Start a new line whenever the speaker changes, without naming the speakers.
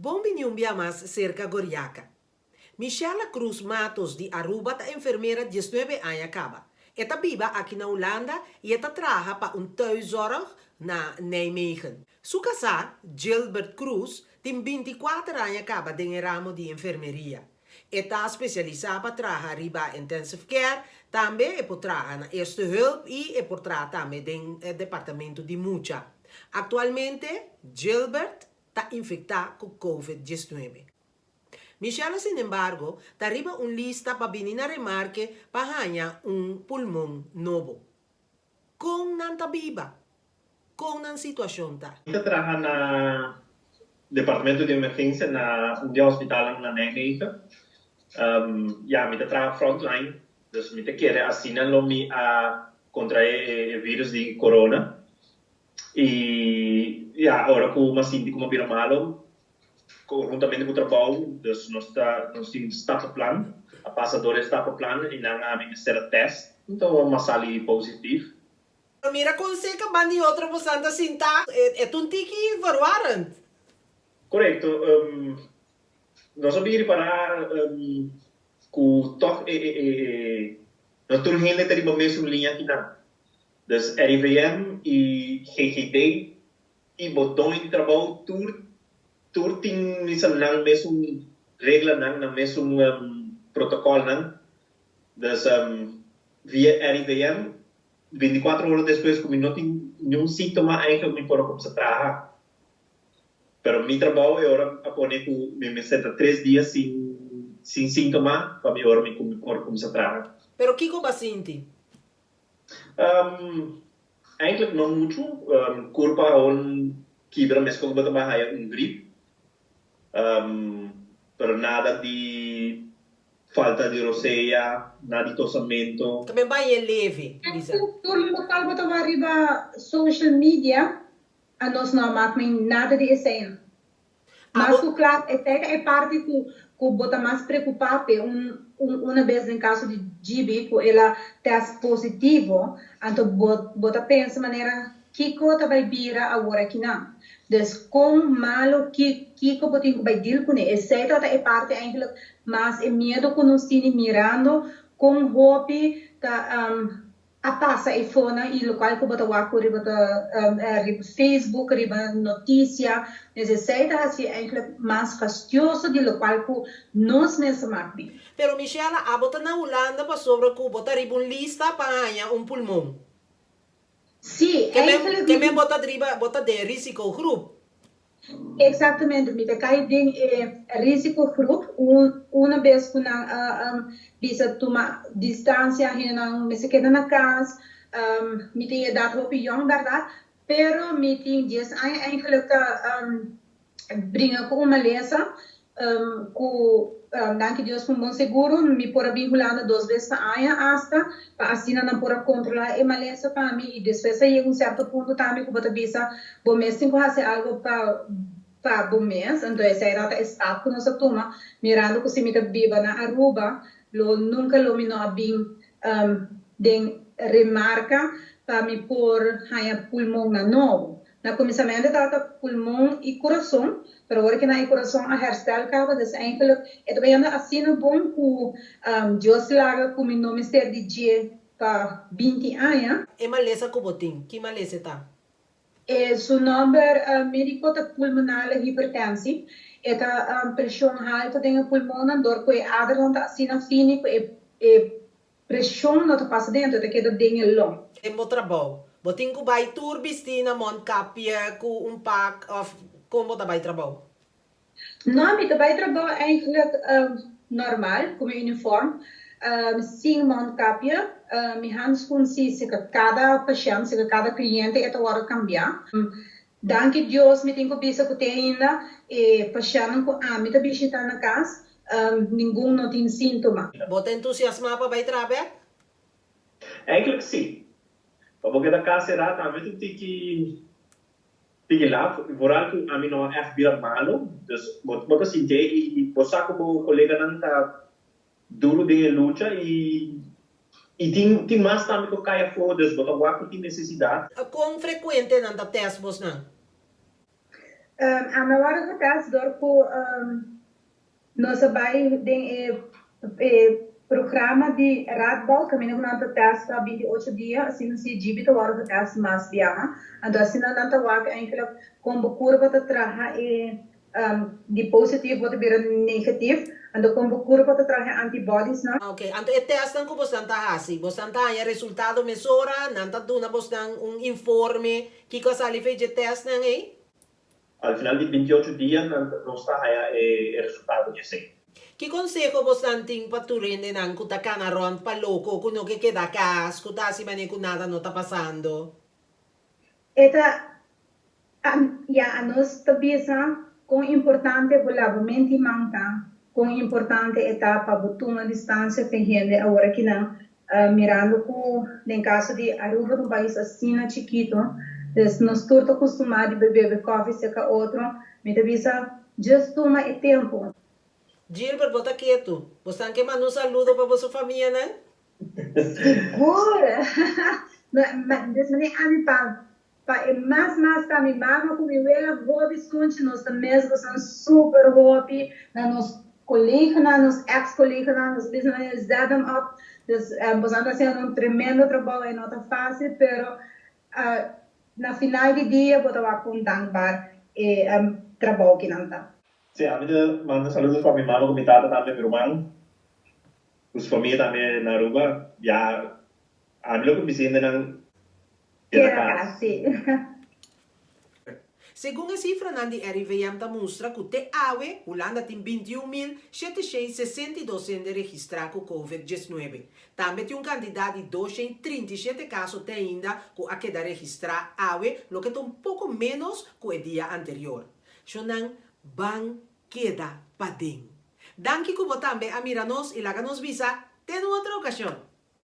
Bom binyumbia mas cerca Goriaca. Michela Cruz Matos de Aruba ta enfermeira 19 anos acaba. Eta viva aqui na Holanda e eta trabalha para thuiszorg na Nijmegen. Su casar, Gilbert Cruz, tem 24 anos acaba de ramo de enfermeria. Eta especializada para trabalhar riba intensive care, também é para trabalhar na eerste hulp e é para trabalhar também no departamento de mucha. Atualmente, Gilbert está infectado com COVID-19. Michelle, sin embargo, está arriba lista para venir a remarque para ganhar pulmão novo. Com nanta viva, com nan situação tá.
Eu trabalho na departamento de emergência na hospital na Nijmegen. Eu trabalho frontline, dus eu quero assinar a contrair o vírus de corona. E agora com uma síndica como vira malo, juntamente com o trabalho, dus nós temos stappenplan, a passadora stappenplan e não há ministério teste, então uma sali positivo.
Mira, consegue bani outra bastante assim, tá? É um tiki verwarrend.
Correto. Nós vamos para com toch nós temos ainda ter uma mesma linha aqui na. Dus RIVM e GGD e botão de trabalho tur tem na mesma regra na mesmo protocolo não. Dus via RIVM 24 horas depois como não tem nenhum sintoma ainda me pode começar a trabalhar. Pero mi trabalho é hora a poner que me senta 3 dias sem sintoma para me hora me começar a trabalhar.
Pero que como sinti?
Eigenlijk não muito. Culpa on kibra mes como bata bahaya gripe. Pero nada de falta de roceia, nada de tossamento.
Também vai leve.
Tudo local bota arriba social media, a nós não matamos nada de essência. Mas claro, é parte que bota mais preocupado uma vez em caso de GB, que ela teste positivo, então bota pensa maneira que coisa vai vir agora aqui não. Então, com malo que botinho vai dir com ele, etc. É parte ainda mas é medo que nós estamos mirando com hobby a passa e fona e local que bota waco riba Facebook riba notícia necessita assim ainda mais fastidioso de local que nós mesmos matamos.
Pero Michela, a bota na Holanda para sobre que bota riba lista para ganhar pulmão.
Sim,
que me bota de risco grupo.
Exatamente, me cai de risco grupo, uma vez que bisa tomar distância, me se queda na casa, me tem idade opinião, verdade? Pero me tem dias eigenlijk brinca com uma lesa, com danke Deus por bom seguro, me pora vinculada 2 vezes para aia hasta, para assim não pora controlar e malesa para mim e depois aí um certo ponto também que bota visa, bom mês tem que fazer algo para bom mês, então essa era está que nós toma, mirando que se me viva na Aruba, nunca lo me não bem de remarca para me pôr aia pulmão na novo. Na começamento trata pulmão e coração, pero agora que na coração a herstel acaba, dus eigenlijk het bem assim no bom que Deus laga com o nome ser de dia para 20 anos.
É malesa que botin, que malesa tá?
Su nome médico da pulmonar hipertensão, é a pressão alta do pulmão, dor que a adrenalina assim na fine, pressão não passa dentro, é que é dentro long.
É bom trabalho. Botin ko vai turbistina mon kapje com pack of como tá vai trabalho?
Não, me vai trabalho eigenlijk normal, como uniforme. Sim, mondkapje, mijn handschoen zie ik cada paciënt, cada cliënte het worden cambiar. Dank je Deus, me tenho bisa que tem ainda paciente que me tá visitando na casa, ninguém não tem sintoma.
Bota entusiasmado para vai trabalhar?
Eigenlijk sim. Porque da casa será também tem que lá, vooral que a mim não é vir malo, dus bota sentir e você como colega não tá duro de luta e tem mais também que caia fora, dus bota o tem necessidade.
Com frequente não tá teste vos não?
aan de hora que estás door ku nós vai programa de Radbal, caminho com nanta testa 28 dias, assim não se dívida hora que testa mais viaja, então assim não nanta wak eigenlijk como curva te traha de positivo wat weer negatief, en dan como curva te traha antibodies na.
Ok, anto e testan ko bostanta hasi, bostanta ya resultado mesora, nanta duna bostan informe, kiko sali feje test nang
Al final de 28 dias, não está aí o resultado de sim.
Que consejo bostan ting paturende nang kutakana ron paloko kuno que queda cas, kutasi mane kunada no tá passando.
Eta, ja, a nós tabisa, com importante volavamente manta, com importante etapa botuma distância ferrende agora que não mirando com no caso de Aruba um país assim chiquito, nós estamos acostumados a beber coffee seca outro, me tabisa just toma e tempo.
Gilbert, bota quieto. Bostan que manda um saludo para vossa família, né?
Segura! Mas me ami pa mas ka mi mama com mi wela hobbies continuos também são super hobby na nos colega na nos ex-colega na nos business them up dus nós anda sendo tremendo trabalho e não tá fácil pero na final de dia botava com dankbar e trabalho que não tá.
Sim, a minha manda saludos para minha mama, minha tata também, meu irmão. Os família também na Aruba. Já, a minha que me sente na
Kasi.
Segundo a cifra nan di RIVM ta mostra que te awe, Holanda tem 21.762 sendo registrado com COVID-19. Também tem candidato de 237 casos te ainda com a queda registrar awe, lo que tem pouco menos que o dia anterior. Xonan bang queda pading. Danke kubo tambe a miranos e laganos visa, ten outra ocasião.